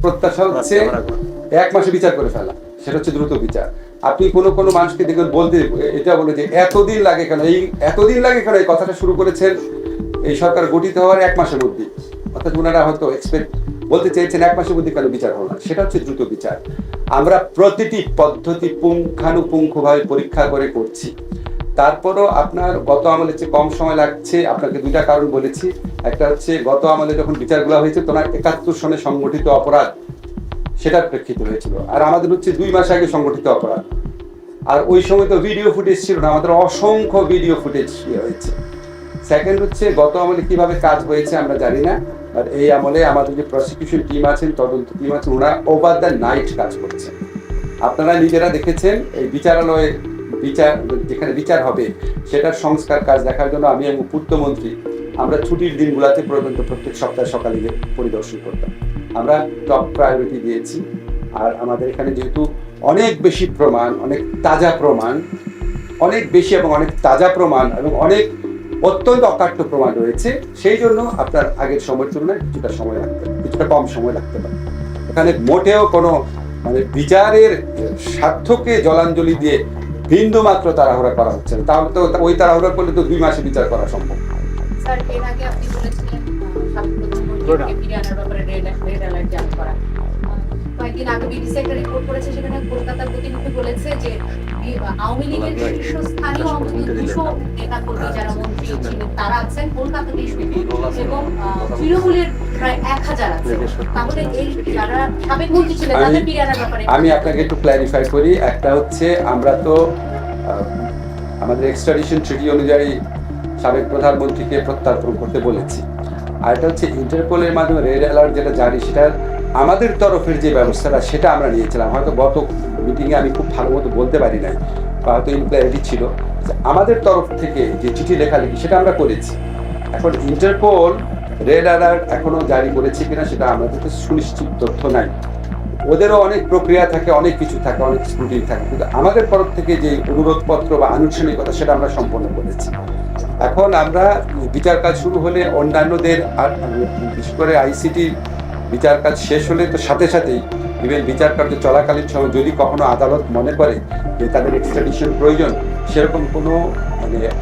প্রত্যাশা হচ্ছে 1 মাসে বিচার করে ফেলা, সেটা হচ্ছে দ্রুত বিচার। আপনি কোনো মানুষকে দেখবেন বলতে এটা বলে যে এতদিন লাগে কেন, এই কথাটা শুরু করেছেন এই সরকার গঠিত হওয়ার 1 মাসের মধ্যে, অর্থাৎ ওনারা হয়তো বলতে চেয়েছেন 1 মাসের মধ্যে কেন বিচার হলো না, সেটা হচ্ছে দ্রুত বিচার। আমরা প্রতিটি পদ্ধতি পুঙ্খানুপুঙ্খভাবে পরীক্ষা করে করছি। তারপরও আপনার গত আমলে চেয়ে কম সময় লাগছে, আপনাকে 2টা কারণ বলেছি। একটা হচ্ছে গত আমলে যখন বিচারগুলো হয়েছে তখন 71 সনে সংগঠিত অপরাধ, সেটার প্রেক্ষিতে হয়েছিল, আর আমাদের হচ্ছে 2 মাস আগে সংগঠিত অপরাধ। আর ওই সময় তো ভিডিও ফুটেজ ছিল না, আমাদের অসংখ্য ভিডিও ফুটেজ হয়েছে। সেকেন্ড হচ্ছে গত আমলে কিভাবে কাজ হয়েছে আমরা জানি না, আর এই আমলে আমাদের যে প্রসিকিউশন টিম আছেন, তদন্ত টিম আছেন, ওরা ওভার দ্য নাইট কাজ করছে। আপনারা নিজেরা দেখেছেন এই বিচারালয়ে যেখানে বিচার হবে সেটার সংস্কার কাজ দেখার জন্য আমি এবং পূর্তমন্ত্রী আমরা ছুটির দিনগুলোতে পর্যন্ত প্রত্যেক সপ্তাহে সকালে পরিদর্শন করতাম। আমরা টপ প্রায়োরিটি দিয়েছি। আর আমাদের এখানে যেহেতু অনেক বেশি প্রমাণ, অনেক তাজা প্রমাণ, অনেক বেশি এবং অনেক তাজা প্রমাণ এবং অনেক অত্যন্ত অকাট্য প্রমাণ রয়েছে, সেই জন্য আপনার আগের সময়ের তুলনায় কিছুটা কম সময় লাগতে পারে। এখানে মোটেও কোনো বিচারের স্বার্থকে জলাঞ্জলি দিয়ে বিন্দু মাত্র তাড়াহুড়া করা হচ্ছে না। তাহলে তো ওই তাড়াহুড়া করলে তো 2 মাসে বিচার করা সম্ভব। স্যার, এর আগে আপনি বলেছিলেন সাবেক প্রধানমন্ত্রীকে ফিরিয়ে আনার ব্যাপারে রেড অ্যালার্ট জারি করা। কয়েকদিন আগে বিবিসি একটা রিপোর্ট করেছে, সেখানে কলকাতার প্রতিনিধি বলেছে যে আওয়ামী লীগের শীর্ষস্থানীয় অন্তত 200 নেতা কর্মী যারা মন্ত্রী ছিলেন তারা আছেন কলকাতাতেই এবং তৃণমূলের প্রায় 1000 আছে। তাহলে এই যারা সাবেক মন্ত্রী ছিলেন তাদের ফিরিয়ে আনার ব্যাপারে আমি আপনাকে একটু ক্ল্যারিফাই করি। একটা হচ্ছে আমরা তো আমাদের এক্সট্রাডিশন ট্রিটি অনুযায়ী সাবেক প্রধানমন্ত্রীকে প্রত্যার্পণ করতে বলেছি। আর এটা হচ্ছে ইন্টারপোলের মাধ্যমে রেড অ্যালার্ট যেটা জারি, সেটা আমাদের তরফের যে ব্যবস্থাটা সেটা আমরা নিয়েছিলাম। হয়তো গত মিটিংয়ে আমি খুব ভালো মতো বলতে পারি নাই, বা হয়তো ইনক্লারিটি ছিল। আমাদের তরফ থেকে যে চিঠি লেখালেখি সেটা আমরা করেছি। এখন ইন্টারপোল রেড অ্যালার্ট এখনো জারি করেছে কিনা সেটা আমাদের কাছে সুনিশ্চিত তথ্য নাই। ওদেরও অনেক প্রক্রিয়া থাকে, অনেক কিছু থাকে, অনেক স্ক্রুটিনি থাকে, কিন্তু আমাদের তরফ থেকে যে অনুরোধপত্র বা আনুষ্ঠানিকতা সেটা আমরা সম্পন্ন করেছি। এখন আমরা বিচার কাজ শুরু হলে অন্যান্যদের, বিশেষ করে আইসিটি বিচার কাজ শেষ হলে তো সাথে সাথেই ইভেন বিচার কার্য চলাকালীন সময় যদি কখনো আদালত মনে করে যে তাদের এক্সট্রাডিশন প্রয়োজন, সেরকম কোনো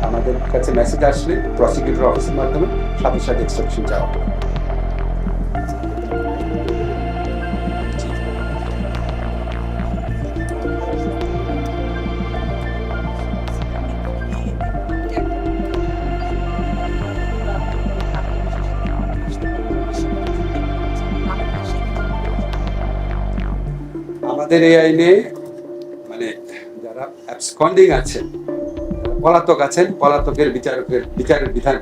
আমাদের কাছে মেসেজ আসলে প্রসিকিউটর অফিসের মাধ্যমে সাথে সাথে এক্সট্রাডিশন চাওয়া হবে। আমাদের এই আইনে যারা অ্যাবসকন্ডিং আছেন, পলাতক আছেন, পলাতকের বিচারের বিধান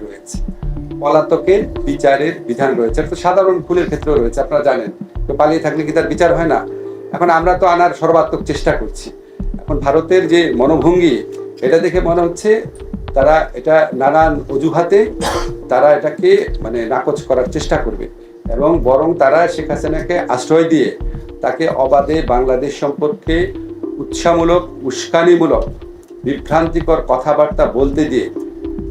রয়েছে। তো সাধারণ খুনের ক্ষেত্রেও রয়েছে, আপনারা জানেন। তো পালিয়ে থাকলে কি তার বিচার হয় না? এখন আমরা তো আনার সর্বাত্মক চেষ্টা করছি। এখন ভারতের যে মনোভঙ্গি, এটা দেখে মনে হচ্ছে তারা এটা নানান অজুহাতে তারা এটাকে নাকচ করার চেষ্টা করবে, এবং বরং তারা শেখ হাসিনাকে আশ্রয় দিয়ে তাকে অবাধে বাংলাদেশ সম্পর্কে উৎসাহমূলক, উস্কানিমূলক, বিভ্রান্তিকর কথাবার্তা বলতে দিয়ে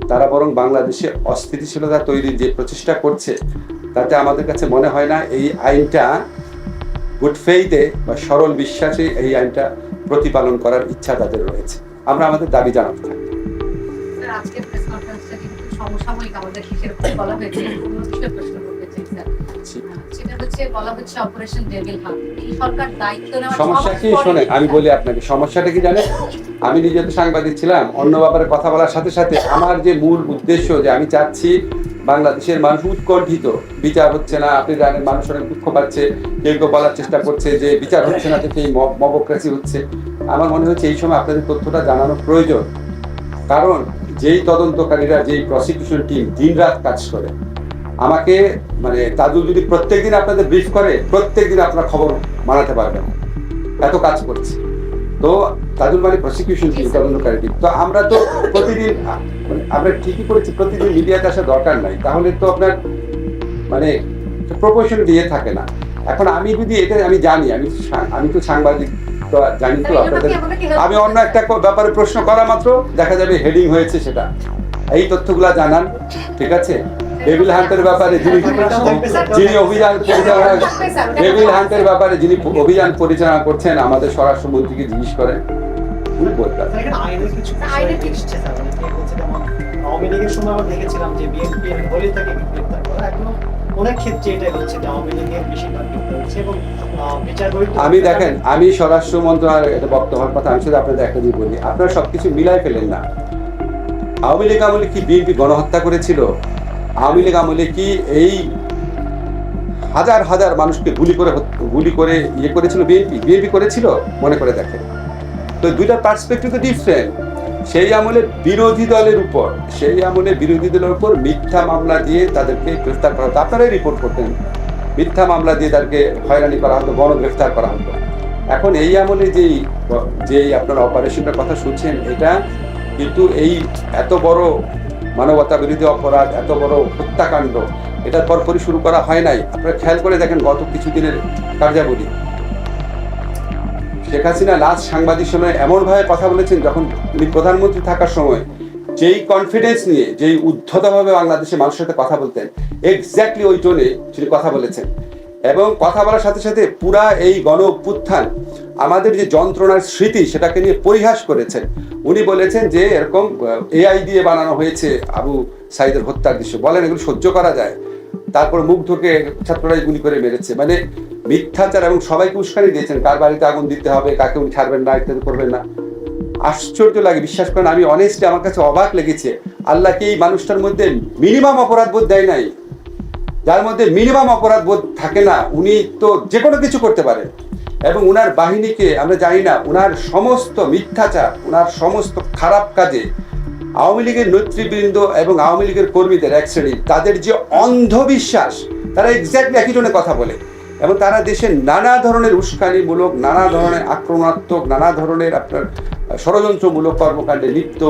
তারা বরং বাংলাদেশে অস্থিতিশীলতা তৈরির যে প্রচেষ্টা করছে, তাতে আমাদের কাছে মনে হয় না এই আইনটা গুড ফেইথে বা সরল বিশ্বাসে এই আইনটা প্রতিপালন করার ইচ্ছা তাদের রয়েছে। আমরা আমাদের দাবি জানাতে থাকি। আজকের প্রেস কনফারেন্সটা কিন্তু সমসাময়িক, আমাদের হিসেবে বলা হয়েছে প্রশ্ন করতে চাই স্যার। সেটা হচ্ছে বলা হচ্ছে অপারেশন ডেভিল হান্ট। এই সরকার দায়িত্ব নেওয়ার সমস্যা কি শোনেন, আমি বলি আপনাকে সমস্যাটা কি জানেন। আমি নিজে তো সাংবাদিক ছিলাম, অন্য ব্যাপারে কথা বলার সাথে সাথে আমার যে মূল উদ্দেশ্য যে আমি চাচ্ছি বাংলাদেশের মানুষ উৎকণ্ঠিত, বিচার হচ্ছে না। আপনি জানেন মানুষ অনেক দুঃখ পাচ্ছে, কেউ কেউ বলার চেষ্টা করছে যে বিচার হচ্ছে না দেখে মবক্রেসি হচ্ছে। আমার মনে হচ্ছে এই সময় আপনাদের তথ্যটা জানানো প্রয়োজন, কারণ যেই তদন্তকারীরা, যেই প্রসিকিউশন টিম দিন রাত কাজ করে, আমাকে তাজুল যদি প্রত্যেকদিন আপনাদের ব্রিফ করে, প্রত্যেকদিন আপনার খবর মানাতে পারবেন, এত কাজ করছে। তো তাজুল প্রসিকিউশন টিম, তদন্তকারী টিম। তো আমরা তো প্রতিদিন আমরা ঠিকই করেছি, প্রতিদিন মিডিয়াতে আসার দরকার নাই, তাহলে তো আপনার প্রপোর্শন দিয়ে থাকে না। এখন আমি যদি এটা আমি জানি, আমি তো সাংবাদিক, তো জানি তো আপনাদের, আমি অন্য একটা ব্যাপারে প্রশ্ন করা মাত্র দেখা যাবে হেডিং হয়েছে, সেটা এই তথ্যগুলা জানান, ঠিক আছে। ডেভিল হান্টের ব্যাপারে যিনি অভিযান পরিচালনা ডেভিল হান্টের ব্যাপারে যিনি অভিযান পরিচালনা করছেন আমাদের স্বরাষ্ট্রমন্ত্রীকে জিজ্ঞেস করেন, উনি বলতেন। এখানে আইনের কিছু আইনের বিষয় এসেছে স্যার, অনেকে বলছে যেমন আওয়ামী লীগের সময় আমরা দেখেছিলাম যে বিএনপি বলে তাকে গ্রেপ্তার করা, এখনো অনেক ক্ষেত্রে এটাই হচ্ছে যে আওয়ামী লীগের বেশিরভাগ গ্রেপ্তার হচ্ছে এবং বিচার আমি দেখেন, আমি স্বরাষ্ট্র মন্ত্রণালয়ের এটা বক্তব্যের কথা আমি শুধু আপনাদের একটা দিয়ে বলি, আপনারা সবকিছু মিলাই ফেলেন না। আওয়ামী লীগ আমলে কি বিএনপি গণহত্যা করেছিল? আওয়ামী লীগ আমলে কি এই হাজার হাজার মানুষকে গুলি করে ইয়ে করেছিল বিএনপি করেছিল? মনে করে দেখেন তো, দুইটার পার্সপেক্টিভ তো ডিফারেন্ট। সেই আমলে বিরোধী দলের উপর মিথ্যা মামলা দিয়ে তাদেরকে গ্রেফতার করা হতো। আপনারাই রিপোর্ট করতেন, মিথ্যা মামলা দিয়ে তাদেরকে হয়রানি করা হতো, গণগ্রেফতার করা হতো। এখন এই আমলে যেই আপনারা অপারেশনের কথা শুনছেন, এটা কিন্তু এই এত বড় মানবতা বিরোধী অপরাধ, এত বড় হত্যাকাণ্ড, এটার পরপরই শুরু করা হয় নাই। আপনারা খেয়াল করে দেখেন গত কিছুদিনের কার্যাবলী। শেখ হাসিনা লাস্ট সাংবাদিক সময় এমনভাবে কথা বলেছেন, যখন উনি প্রধানমন্ত্রী থাকার সময় যেই কনফিডেন্স নিয়ে, যেই উদ্ধতভাবে বাংলাদেশের মানুষের সাথে কথা বলতেন, এক্স্যাক্টলি ওই টোনে তিনি কথা বলেছেন। এবং কথা বলার সাথে সাথে পুরা এই গণ অভ্যুত্থান, আমাদের যে যন্ত্রণার স্মৃতি, সেটাকে নিয়ে পরিহাস করেছেন। উনি বলেছেন যে এরকম এআই দিয়ে বানানো হয়েছে আবু সাইদের হত্যার দৃশ্য, বলেন এগুলো সহ্য করা যায়? তারপর মুগ্ধকে ছাত্ররাই গুলি করে মেরেছে, মানে মিথ্যাচার, এবং সবাইকে উস্কানি দিয়েছেন কার বাড়িতে আগুন দিতে হবে, কাকে উনি ছাড়বেন না, ইত্যাদি করবেন না। আশ্চর্য লাগে, বিশ্বাস করেন, আমি অনেস্টলি আমার কাছে অবাক লেগেছে। আল্লাহ কি এই মানুষটার মধ্যে মিনিমাম অপরাধ বোধ দেয় নাই? যার মধ্যে মিনিমাম অপরাধ বোধ থাকে না, উনি তো যে কোনো কিছু করতে পারেন। এবং উনার বাহিনীকে আমরা জানি না, উনার সমস্ত মিথ্যাচার, উনার সমস্ত খারাপ কাজে আওয়ামী লীগের নেতৃবৃন্দ এবং আওয়ামী লীগের কর্মীদের এক শ্রেণী, তাদের যে অন্ধবিশ্বাস, তারা এক্স্যাক্টলি একই জন্য কথা বলে, এবং তারা দেশের নানা ধরনের উস্কানিমূলক, নানা ধরনের আক্রমণাত্মক, নানা ধরনের আপনার ষড়যন্ত্রমূলক কর্মকাণ্ডে লিপ্ত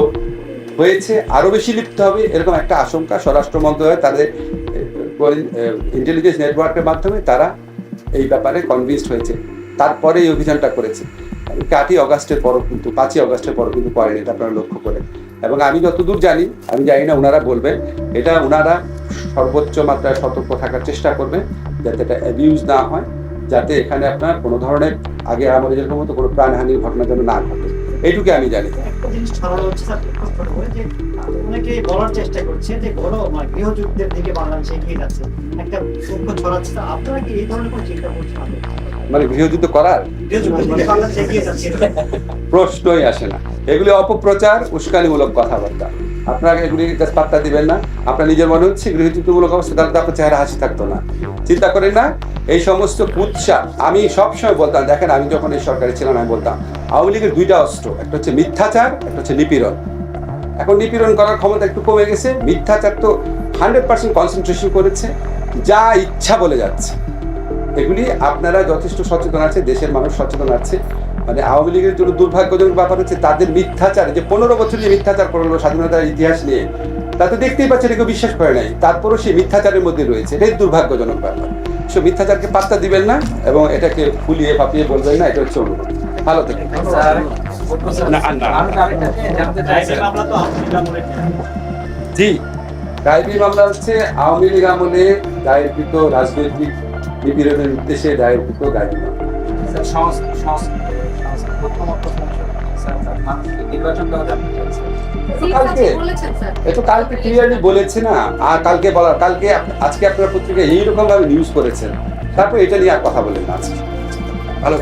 হয়েছে, আরও বেশি লিপ্ত হবে, এরকম একটা আশঙ্কা স্বরাষ্ট্র মন্ত্রণালয় তাদের ইন্টেলিজেন্স নেটওয়ার্কের মাধ্যমে তারা এই ব্যাপারে কনভিন্সড হয়েছে। তারপরে এই অভিযানটা করেছে। 5ই অগাস্টের পরও কিন্তু করেনি, এটা আপনারা লক্ষ্য করেন। এবং আমি যতদূর জানি, আমি জানি না ওনারা বলবেন, এটা ওনারা সর্বোচ্চ মাত্রায় সতর্ক থাকার চেষ্টা করবেন, যাতে এটা অ্যাবিউজ না হয়, যাতে এখানে আপনার কোনো ধরনের আগে আমাদের যেরকম মতো কোনো প্রাণহানির ঘটনা যেন না ঘটে, এইটুকু আমি জানি। একটা জিনিস ছড়ানো হচ্ছে স্যার, ছোট করে যে অনেকেই বলার চেষ্টা করছে যে গৃহযুদ্ধের দিকে বাংলাদেশ এগিয়ে যাচ্ছে, একটা তথ্য ছড়াচ্ছে। আপনারা কি এই ধরনের কোনো চিন্তা করছেন? মানে গৃহযুদ্ধ করার গৃহযুদ্ধের দিকে বাংলাদেশ এগিয়ে যাচ্ছে, প্রশ্নই আসে না। এগুলি অপপ্রচার, উস্কানিমূলক কথাবার্তা। আপনারা এগুলি পাত্তা দিবেন না। আপনার নিজের মনে হচ্ছে গৃহযুদ্ধমূলক অবস্থা, তাহলে তো আপনার চেহারা হাসি থাকতো না। চিন্তা করেন না, এই সমস্ত কুৎসা আমি সবসময় বলতাম। দেখেন, আমি যখন এই সরকারে ছিলাম, আমি বলতাম আওয়ামী লীগের দুইটা অস্ত্র, একটা হচ্ছে মিথ্যাচার, একটা হচ্ছে নিপীড়ন। এখন নিপীড়ন করার ক্ষমতা একটু কমে গেছে, মিথ্যাচার তো 100% কনসেন্ট্রেশন করেছে, যা ইচ্ছা বলে যাচ্ছে। এগুলি আপনারা যথেষ্ট সচেতন আছে, দেশের মানুষ সচেতন আছে। মানে আওয়ামী লীগের জন্য দুর্ভাগ্যজনক ব্যাপার হচ্ছে তাদের মিথ্যাচার, যে 15 বছর যে মিথ্যাচার করলো স্বাধীনতার ইতিহাস নিয়ে, তা তো দেখতেই পাচ্ছে, এটা কেউ বিশ্বাস করে নাই, তারপরও সেই মিথ্যাচারের মধ্যে রয়েছে। এটাই দুর্ভাগ্যজনক ব্যাপার। সে মিথ্যাচারকে পাত্তা দিবেন না এবং এটাকে ফুলিয়ে ফাঁপিয়ে বলবেন না, এটা হচ্ছে অনুরোধ। ভালো থেকে জি। গায়েবী মামলা হচ্ছে আওয়ামী লীগ আমলে দায়েরকৃত রাজনৈতিক নিপীড়নের উদ্দেশ্যে দায়েরকৃত গায়েবী মামলা। কালকে ক্লিয়ারলি বলেছে না, আর আজকে আপনার পত্রিকা এইরকম ভাবে নিউজ করেছেন, তারপর এটা নিয়ে আর কথা বলেন না আজকে। ভালো।